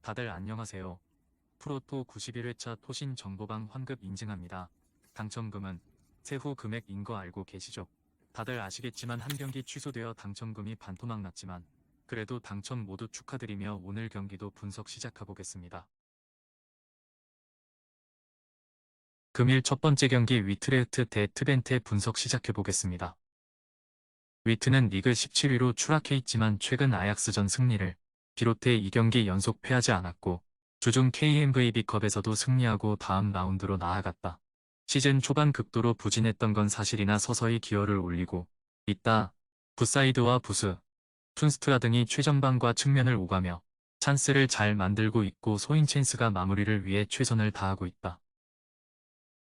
다들 안녕하세요. 프로토 91회차 토신 정보방 환급 인증합니다. 당첨금은 세후 금액인 거 알고 계시죠? 다들 아시겠지만 한 경기 취소되어 당첨금이 반토막 났지만 그래도 당첨 모두 축하드리며 오늘 경기도 분석 시작해보겠습니다. 금일 첫 번째 경기 위트레흐트 대 트벤테 분석 시작해보겠습니다. 위트는 리그 17위로 추락해있지만 최근 아약스전 승리를 비롯해 2경기 연속 패하지 않았고 주중 KMVB컵에서도 승리하고 다음 라운드로 나아갔다. 시즌 초반 극도로 부진했던 건 사실이나 서서히 기어를 올리고 있다. 붓사이드와 부스, 툰스트라 등이 최전방과 측면을 오가며 찬스를 잘 만들고 있고 소인첸스가 마무리를 위해 최선을 다하고 있다.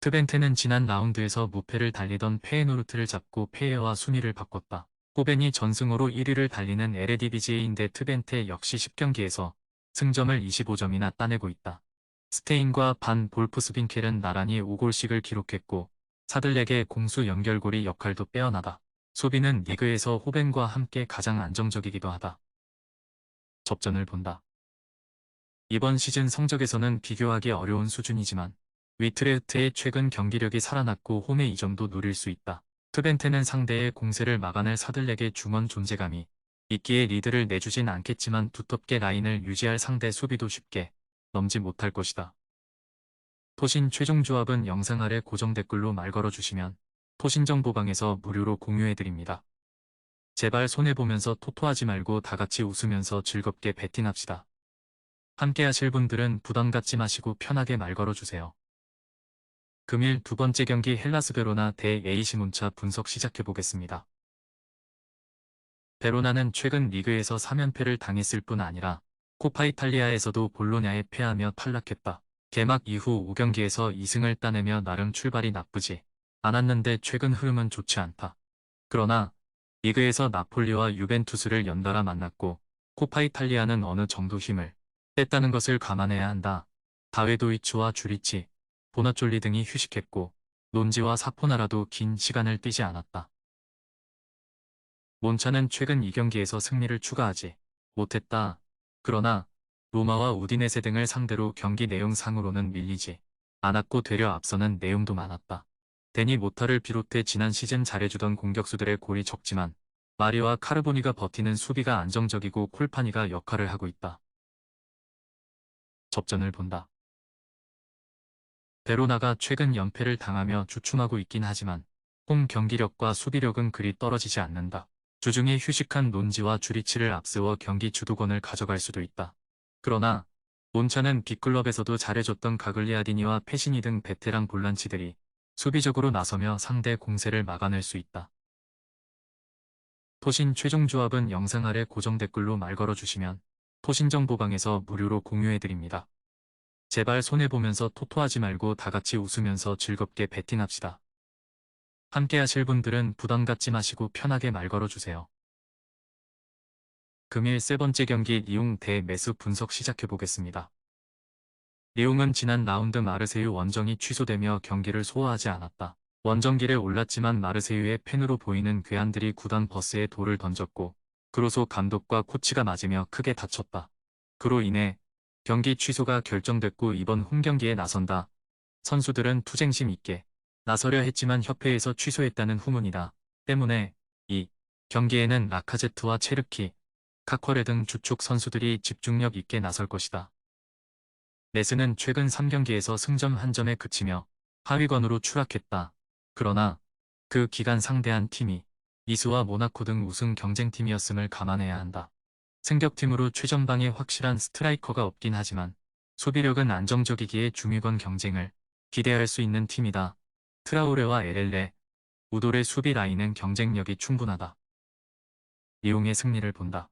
트벤테는 지난 라운드에서 무패를 달리던 페에노르트를 잡고 페에와 순위를 바꿨다. 호벤이 전승으로 1위를 달리는 에레디비지에인데 트벤테 역시 10경기에서 승점을 25점이나 따내고 있다. 스테인과 반 볼프스빈켈은 나란히 5골씩을 기록했고 사들렉의 공수 연결고리 역할도 빼어나다. 수비는 리그에서 호벤과 함께 가장 안정적이기도 하다. 접전을 본다. 이번 시즌 성적에서는 비교하기 어려운 수준이지만 위트레흐트의 최근 경기력이 살아났고 홈의 2점도 노릴 수 있다. 트벤테는 상대의 공세를 막아낼 사들렉의 중원 존재감이 있기에 리드를 내주진 않겠지만 두텁게 라인을 유지할 상대 수비도 쉽게 넘지 못할 것이다. 토신 최종 조합은 영상 아래 고정 댓글로 말 걸어주시면 토신정보방에서 무료로 공유해드립니다. 제발 손해보면서 토토하지 말고 다같이 웃으면서 즐겁게 베팅합시다. 함께 하실 분들은 부담 갖지 마시고 편하게 말 걸어주세요. 금일 두 번째 경기 헬라스 베로나 대 AC 문차 분석 시작해보겠습니다. 베로나는 최근 리그에서 3연패를 당했을 뿐 아니라 코파 이탈리아에서도 볼로냐에 패하며 탈락했다. 개막 이후 5경기에서 2승을 따내며 나름 출발이 나쁘지 않았는데 최근 흐름은 좋지 않다. 그러나 리그에서 나폴리와 유벤투스를 연달아 만났고 코파 이탈리아는 어느 정도 힘을 뺐다는 것을 감안해야 한다. 다웨도이치와 주리치, 보나쫄리 등이 휴식했고 논지와 사포나라도 긴 시간을 뛰지 않았다. 몬차는 최근 2경기에서 승리를 추가하지 못했다. 그러나 로마와 우디네세 등을 상대로 경기 내용상으로는 밀리지 않았고 되려 앞서는 내용도 많았다. 데니 모타를 비롯해 지난 시즌 잘해주던 공격수들의 골이 적지만 마리와 카르보니가 버티는 수비가 안정적이고 콜파니가 역할을 하고 있다. 접전을 본다. 베로나가 최근 연패를 당하며 주춤하고 있긴 하지만 홈 경기력과 수비력은 그리 떨어지지 않는다. 주중에 휴식한 논지와 주리치를 앞세워 경기 주도권을 가져갈 수도 있다. 그러나 몬차는 빅클럽에서도 잘해줬던 가글리아디니와 페시니 등 베테랑 볼란치들이 수비적으로 나서며 상대 공세를 막아낼 수 있다. 토신 최종 조합은 영상 아래 고정 댓글로 말 걸어주시면 토신정보방에서 무료로 공유해드립니다. 제발 손해보면서 토토하지 말고 다같이 웃으면서 즐겁게 베팅합시다. 함께 하실 분들은 부담 갖지 마시고 편하게 말 걸어주세요. 금일 세 번째 경기 리옹 대 메스 분석 시작해보겠습니다. 리옹은 지난 라운드 마르세유 원정이 취소되며 경기를 소화하지 않았다. 원정길에 올랐지만 마르세유의 팬으로 보이는 괴한들이 구단 버스에 돌을 던졌고 그로소 감독과 코치가 맞으며 크게 다쳤다. 그로 인해 경기 취소가 결정됐고 이번 홈경기에 나선다. 선수들은 투쟁심 있게 나서려 했지만 협회에서 취소했다는 후문이다. 때문에 이 경기에는 라카제트와 체르키, 카쿼레 등 주축 선수들이 집중력 있게 나설 것이다. 메스는 최근 3경기에서 승점 1점에 그치며 하위권으로 추락했다. 그러나 그 기간 상대한 팀이 니스와 모나코 등 우승 경쟁팀이었음을 감안해야 한다. 승격팀으로 최전방에 확실한 스트라이커가 없긴 하지만 수비력은 안정적이기에 중위권 경쟁을 기대할 수 있는 팀이다. 트라우레와 에렐레, 우돌의 수비 라인은 경쟁력이 충분하다. 리옹의 승리를 본다.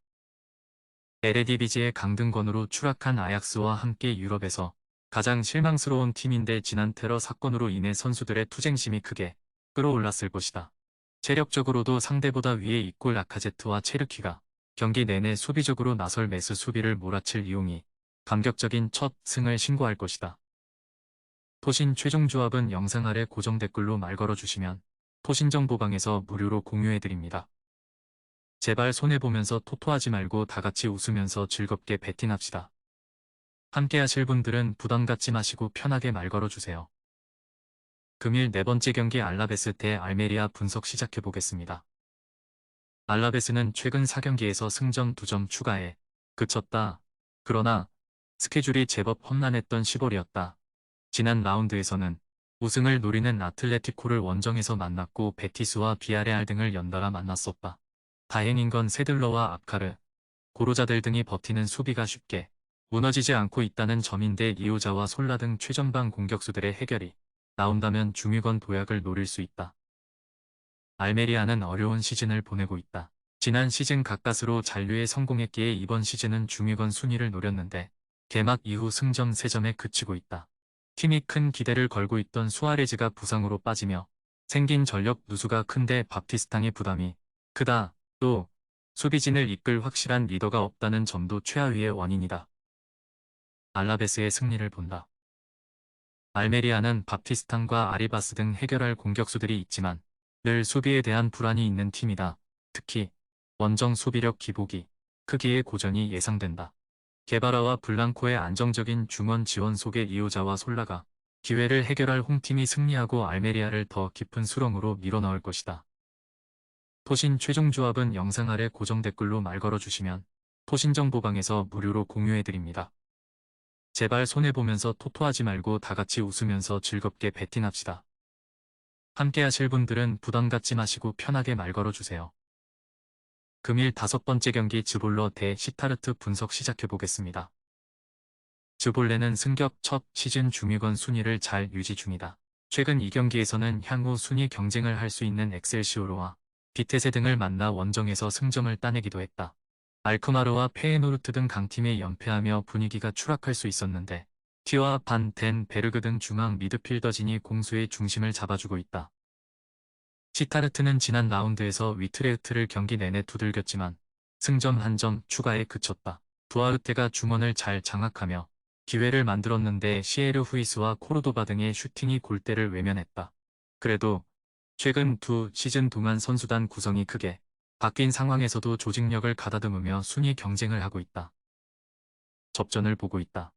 에레디비지의 강등권으로 추락한 아약스와 함께 유럽에서 가장 실망스러운 팀인데 지난 테러 사건으로 인해 선수들의 투쟁심이 크게 끌어올랐을 것이다. 체력적으로도 상대보다 위에 있고 라카제트와 체르키가 경기 내내 수비적으로 나설 메스 수비를 몰아칠 리옹이 감격적인 첫 승을 신고할 것이다. 토신 최종 조합은 영상 아래 고정 댓글로 말 걸어주시면 토신정보방에서 무료로 공유해드립니다. 제발 손해보면서 토토하지 말고 다같이 웃으면서 즐겁게 베팅합시다. 함께 하실 분들은 부담 갖지 마시고 편하게 말 걸어주세요. 금일 네 번째 경기 알라베스 대 알메리아 분석 시작해 보겠습니다. 알라베스는 최근 4경기에서 승점 2점 추가해 그쳤다. 그러나 스케줄이 제법 험난했던 10월이었다. 지난 라운드에서는 우승을 노리는 아틀레티코를 원정에서 만났고 베티스와 비아레알 등을 연달아 만났었다. 다행인 건 세들러와 압카르, 고로자들 등이 버티는 수비가 쉽게 무너지지 않고 있다는 점인데 이오자와 솔라 등 최전방 공격수들의 해결이 나온다면 중위권 도약을 노릴 수 있다. 알메리아는 어려운 시즌을 보내고 있다. 지난 시즌 가까스로 잔류에 성공했기에 이번 시즌은 중위권 순위를 노렸는데 개막 이후 승점 3점에 그치고 있다. 팀이 큰 기대를 걸고 있던 수아레즈가 부상으로 빠지며 생긴 전력 누수가 큰데 바프티스탕의 부담이 크다. 또 수비진을 이끌 확실한 리더가 없다는 점도 최하위의 원인이다. 알라베스의 승리를 본다. 알메리아는 바프티스탕과 아리바스 등 해결할 공격수들이 있지만 늘 수비에 대한 불안이 있는 팀이다. 특히 원정 수비력 기복이 크기의 고전이 예상된다. 게바라와 블랑코의 안정적인 중원 지원 속에 이오자와 솔라가 기회를 해결할 홈팀이 승리하고 알메리아를 더 깊은 수렁으로 밀어넣을 것이다. 토신 최종 조합은 영상 아래 고정 댓글로 말 걸어주시면 토신정보방에서 무료로 공유해드립니다. 제발 손해보면서 토토하지 말고 다같이 웃으면서 즐겁게 베팅합시다. 함께 하실 분들은 부담 갖지 마시고 편하게 말 걸어주세요. 금일 5번째 경기 즈볼러 대 시타르트 분석 시작해보겠습니다. 즈볼레는 승격 첫 시즌 중위권 순위를 잘 유지 중이다. 최근 2경기에서는 향후 순위 경쟁을 할 수 있는 엑셀시오르와 비테세 등을 만나 원정에서 승점을 따내기도 했다. 알크마르와 페에노르트 등 강팀에 연패하며 분위기가 추락할 수 있었는데 티와 반 덴 베르그 등 중앙 미드필더진이 공수의 중심을 잡아주고 있다. 시타르트는 지난 라운드에서 위트레흐트를 경기 내내 두들겼지만 승점 1점 추가에 그쳤다. 두아르테가 중원을 잘 장악하며 기회를 만들었는데 시에르 후이스와 코르도바 등의 슈팅이 골대를 외면했다. 그래도 최근 2시즌 동안 선수단 구성이 크게 바뀐 상황에서도 조직력을 가다듬으며 순위 경쟁을 하고 있다. 접전을 보고 있다.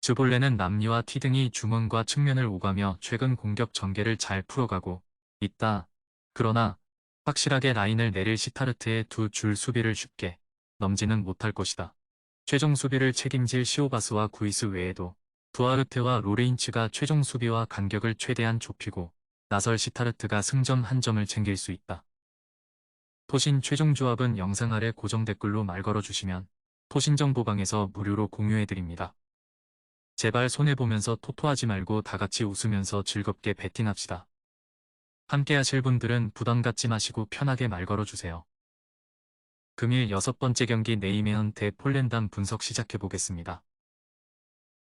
즈볼레는 남리와 티 등이 중원과 측면을 오가며 최근 공격 전개를 잘 풀어가고 있다. 그러나 확실하게 라인을 내릴 시타르트의 두 줄 수비를 쉽게 넘지는 못할 것이다. 최종 수비를 책임질 시오바스와 구이스 외에도 두아르테와 로레인츠가 최종 수비와 간격을 최대한 좁히고 나설 시타르트가 승점 1점을 챙길 수 있다. 토신 최종 조합은 영상 아래 고정 댓글로 말 걸어주시면 토신정보방에서 무료로 공유해드립니다. 제발 손해보면서 토토하지 말고 다같이 웃으면서 즐겁게 베팅합시다. 함께 하실 분들은 부담 갖지 마시고 편하게 말 걸어주세요. 금일 6번째 경기 네이메언 대 폴렌담 분석 시작해보겠습니다.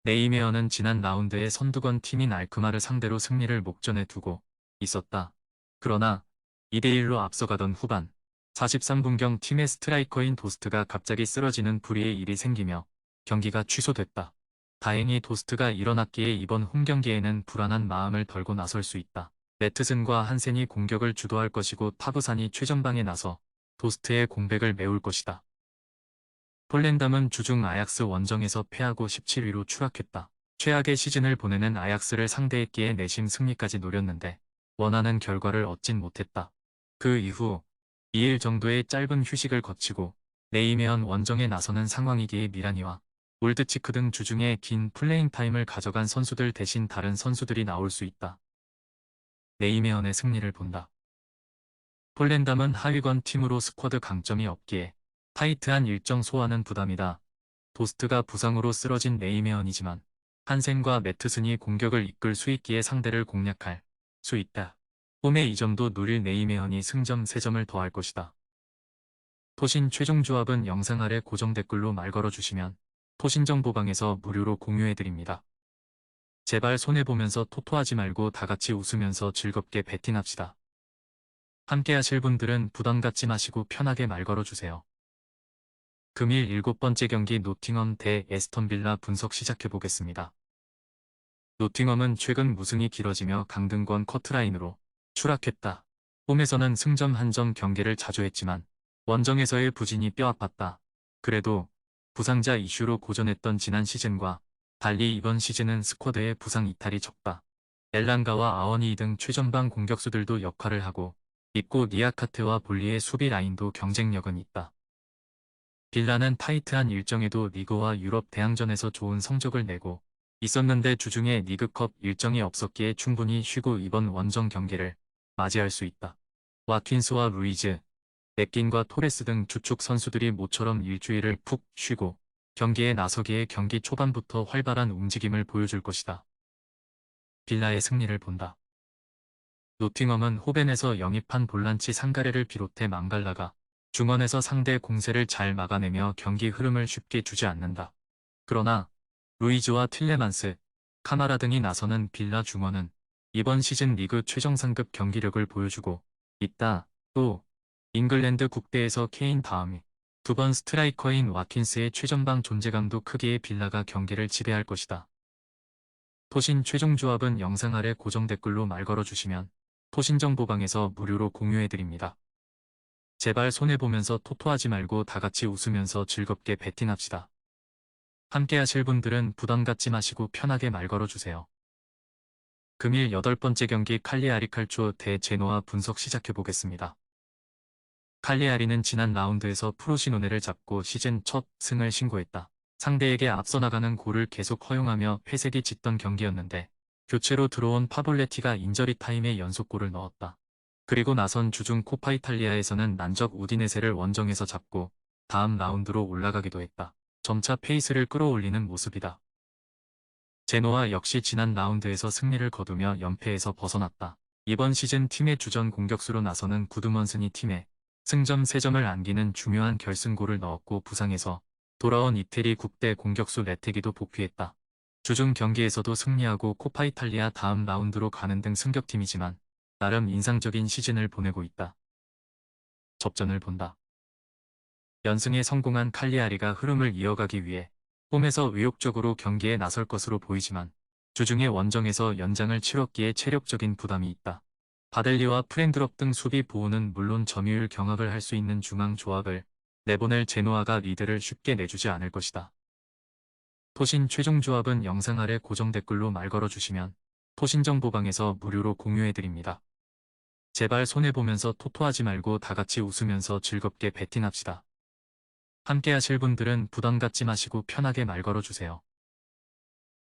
네이메언은 지난 라운드에 선두권 팀인 알크마르 상대로 승리를 목전에 두고 있었다. 그러나 2대1로 앞서가던 후반 43분경 팀의 스트라이커인 도스트가 갑자기 쓰러지는 불의의 일이 생기며 경기가 취소됐다. 다행히 도스트가 일어났기에 이번 홈경기에는 불안한 마음을 덜고 나설 수 있다. 매트슨과 한센이 공격을 주도할 것이고 타브산이 최전방에 나서 도스트의 공백을 메울 것이다. 폴렌담은 주중 아약스 원정에서 패하고 17위로 추락했다. 최악의 시즌을 보내는 아약스를 상대했기에 내심 승리까지 노렸는데 원하는 결과를 얻진 못했다. 그 이후 2일 정도의 짧은 휴식을 거치고 네이메언 원정에 나서는 상황이기에 미라니와 올드치크 등 주중에 긴 플레잉 타임을 가져간 선수들 대신 다른 선수들이 나올 수 있다. 네이메언의 승리를 본다. 폴렌담은 하위권 팀으로 스쿼드 강점이 없기에 타이트한 일정 소화는 부담이다. 도스트가 부상으로 쓰러진 네이메언이지만 한센과 매트슨이 공격을 이끌 수 있기에 상대를 공략할 수 있다. 홈의 2점도 누릴 네이메언이 승점 3점을 더할 것이다. 토신 최종 조합은 영상 아래 고정 댓글로 말 걸어주시면 토신정보방에서 무료로 공유해드립니다. 제발 손해보면서 토토하지 말고 다같이 웃으면서 즐겁게 베팅합시다. 함께 하실 분들은 부담 갖지 마시고 편하게 말 걸어주세요. 금일 7번째 경기 노팅엄 대 에스턴 빌라 분석 시작해보겠습니다. 노팅엄은 최근 무승이 길어지며 강등권 커트라인으로 추락했다. 홈에서는 승점 1점 경기를 자주 했지만 원정에서의 부진이 뼈아팠다. 그래도 부상자 이슈로 고전했던 지난 시즌과 달리 이번 시즌은 스쿼드의 부상 이탈이 적다. 엘랑가와 아워니 등 최전방 공격수들도 역할을 하고 있고 니아카테와 볼리의 수비 라인도 경쟁력은 있다. 빌라는 타이트한 일정에도 리그와 유럽 대항전에서 좋은 성적을 내고 있었는데 주중에 리그컵 일정이 없었기에 충분히 쉬고 이번 원정 경기를 맞이할 수 있다. 와킨스와 루이즈, 맥긴과 토레스 등 주축 선수들이 모처럼 일주일을 푹 쉬고 경기에 나서기에 경기 초반부터 활발한 움직임을 보여줄 것이다. 빌라의 승리를 본다. 노팅엄은 호벤에서 영입한 볼란치 상가레를 비롯해 망갈라가 중원에서 상대 공세를 잘 막아내며 경기 흐름을 쉽게 주지 않는다. 그러나 루이즈와 틸레만스, 카마라 등이 나서는 빌라 중원은 이번 시즌 리그 최정상급 경기력을 보여주고 있다. 또 잉글랜드 국대에서 케인 다음에 두 번 스트라이커인 와킨스의 최전방 존재감도 크기에 빌라가 경기를 지배할 것이다. 토신 최종 조합은 영상 아래 고정 댓글로 말 걸어주시면 토신정보방에서 무료로 공유해드립니다. 제발 손해보면서 토토하지 말고 다같이 웃으면서 즐겁게 베팅합시다. 함께 하실 분들은 부담 갖지 마시고 편하게 말 걸어주세요. 금일 8번째 경기 칼리아리 칼초 대 제노아 분석 시작해보겠습니다. 칼리아리는 지난 라운드에서 프로시노네를 잡고 시즌 첫 승을 신고했다. 상대에게 앞서 나가는 골을 계속 허용하며 회색이 짙던 경기였는데 교체로 들어온 파볼레티가 인저리 타임에 연속골을 넣었다. 그리고 나선 주중 코파 이탈리아에서는 난적 우디네세를 원정에서 잡고 다음 라운드로 올라가기도 했다. 점차 페이스를 끌어올리는 모습이다. 제노아 역시 지난 라운드에서 승리를 거두며 연패에서 벗어났다. 이번 시즌 팀의 주전 공격수로 나서는 구드먼슨이 팀에 승점 3점을 안기는 중요한 결승골을 넣었고 부상에서 돌아온 이태리 국대 공격수 레테기도 복귀했다. 주중 경기에서도 승리하고 코파 이탈리아 다음 라운드로 가는 등 승격팀이지만 나름 인상적인 시즌을 보내고 있다. 접전을 본다. 연승에 성공한 칼리아리가 흐름을 이어가기 위해 홈에서 의욕적으로 경기에 나설 것으로 보이지만 주중에 원정에서 연장을 치렀기에 체력적인 부담이 있다. 바델리와 프렌드럽 등 수비 보호는 물론 점유율 경합을 할 수 있는 중앙 조합을 내보낼 제노아가 리드를 쉽게 내주지 않을 것이다. 토신 최종 조합은 영상 아래 고정 댓글로 말 걸어주시면 토신정보방에서 무료로 공유해드립니다. 제발 손해보면서 토토하지 말고 다같이 웃으면서 즐겁게 베팅합시다. 함께 하실 분들은 부담 갖지 마시고 편하게 말 걸어주세요.